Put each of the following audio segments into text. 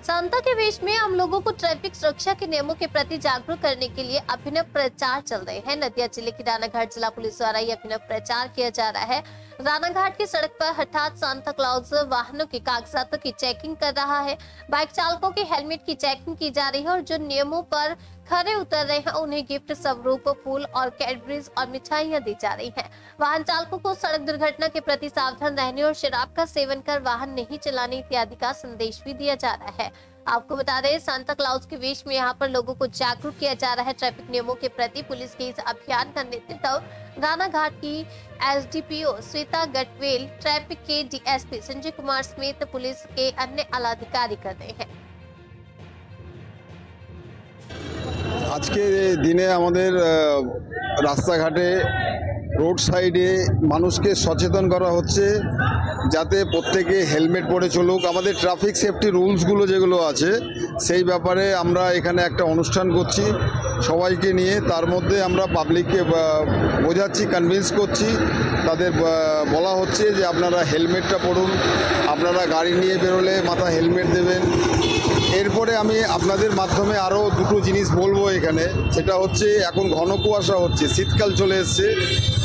Santa के वेश में आम लोगों को ट्रैफिक सुरक्षा के नियमों के प्रति जागरूक करने के लिए अभिनव प्रचार चल रहे हैं। नदिया जिले की रानाघाट जिला पुलिस द्वारा ये अभिनव प्रचार किया जा रहा है। रानाघाट की सड़क पर हठात सांता क्लॉज वाहनों के कागजातों की चेकिंग कर रहा है। बाइक चालकों के हेलमेट की चेकिंग की जा रही है और जो नियमों पर खरे उतर रहे हैं उन्हें गिफ्ट स्वरूप फूल और कैडबरीज और मिठाइयां दी जा रही हैं। वाहन चालकों को सड़क दुर्घटना के प्रति सावधान रहने और शराब का सेवन कर वाहन नहीं चलाने इत्यादि का संदेश भी दिया जा रहा है। आपको बता दें, सांता क्लॉज के वेश में यहाँ पर लोगों को जागरूक किया जा रहा है। ट्रैफिक नियमों के प्रति पुलिस के इस अभियान का नेतृत्व रानाघाट की एसडीपीओ श्वेता गटवेल, ट्रैफिक के डीएसपी संजय कुमार समेत पुलिस के अन्य आलाधिकारी कर रहे हैं। আজকে দিনে আমাদের রাস্তাঘাটে রোড সাইডে মানুষকে সচেতন করা হচ্ছে যাতে প্রত্যেকে হেলমেট পরে চলুক। আমাদের ট্রাফিক সেফটি রুলসগুলো যেগুলো আছে সেই ব্যাপারে আমরা এখানে একটা অনুষ্ঠান করছি সবাইকে নিয়ে। তার মধ্যে আমরা পাবলিককে বোঝাচ্ছি, কনভিন্স করছি, তাদের বলা হচ্ছে যে আপনারা হেলমেটটা পরুন, আপনারা গাড়ি নিয়ে বেরোলে মাথা হেলমেট দেবেন। এরপরে আমি আপনাদের মাধ্যমে আরও দুটো জিনিস বলবো এখানে, সেটা হচ্ছে এখন ঘন কুয়াশা হচ্ছে, শীতকাল চলে এসছে।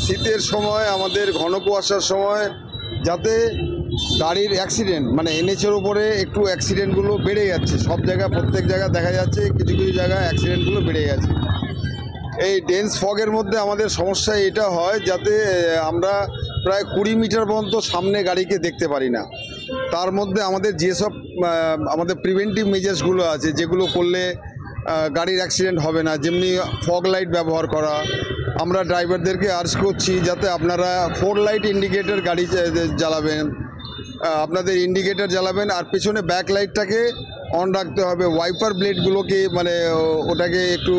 শীতের সময় আমাদের ঘন কুয়াশার সময় যাতে গাড়ির অ্যাক্সিডেন্ট মানে এনএচের উপরে একটু অ্যাক্সিডেন্টগুলো বেড়ে যাচ্ছে, সব জায়গায় প্রত্যেক জায়গায় দেখা যাচ্ছে কিছু কিছু জায়গায় অ্যাক্সিডেন্টগুলো বেড়ে গেছে। এই ডেন্স ফগের মধ্যে আমাদের সমস্যা এটা হয় যাতে আমরা প্রায় 20 মিটার পর্যন্ত সামনে গাড়িকে দেখতে পারি না। তার মধ্যে আমাদের যেসব আমাদের প্রিভেন্টিভ মেজার্সগুলো আছে যেগুলো করলে গাড়ির অ্যাক্সিডেন্ট হবে না, যেমনি ফগ লাইট ব্যবহার করা। আমরা ড্রাইভারদেরকে আর্জ করছি যাতে আপনারা 4 লাইট ইন্ডিকেটর গাড়ি জ্বালাবেন, আপনাদের ইন্ডিকেটর জ্বালাবেন, আর পেছনে ব্যাক লাইটটাকে অন রাখতে হবে। ওয়াইপার ব্লেডগুলোকে মানে ওটাকে একটু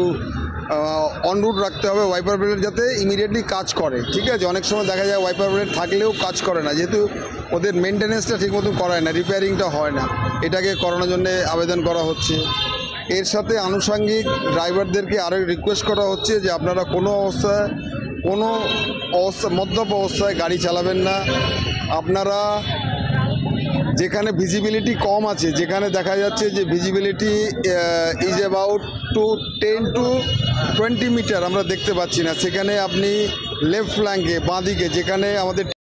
অনরুট রাখতে হবে, ওয়াইপার ব্লেড যাতে ইমিডিয়েটলি কাজ করে। ঠিক আছে, অনেক সময় দেখা যায় ওয়াইপার ব্লেড থাকলেও কাজ করে না, যেহেতু ওদের মেনটেন্যান্সটা ঠিক মতো করায় না, রিপেয়ারিংটা হয় না। এটাকে করানোর জন্য আবেদন করা হচ্ছে। এর সাথে আনুষঙ্গিক ড্রাইভারদেরকে আরও রিকোয়েস্ট করা হচ্ছে যে আপনারা কোনো অবস্থা মদ্যপ অবস্থায় গাড়ি চালাবেন না। আপনারা যেখানে ভিজিবিলিটি কম আছে, যেখানে দেখা যাচ্ছে যে visibility is about 10 to 20 metre আমরা দেখতে পাচ্ছি না, সেখানে আপনি লেফট ফ্ল্যাঙ্কে বাঁ দিকে যেখানে আমাদের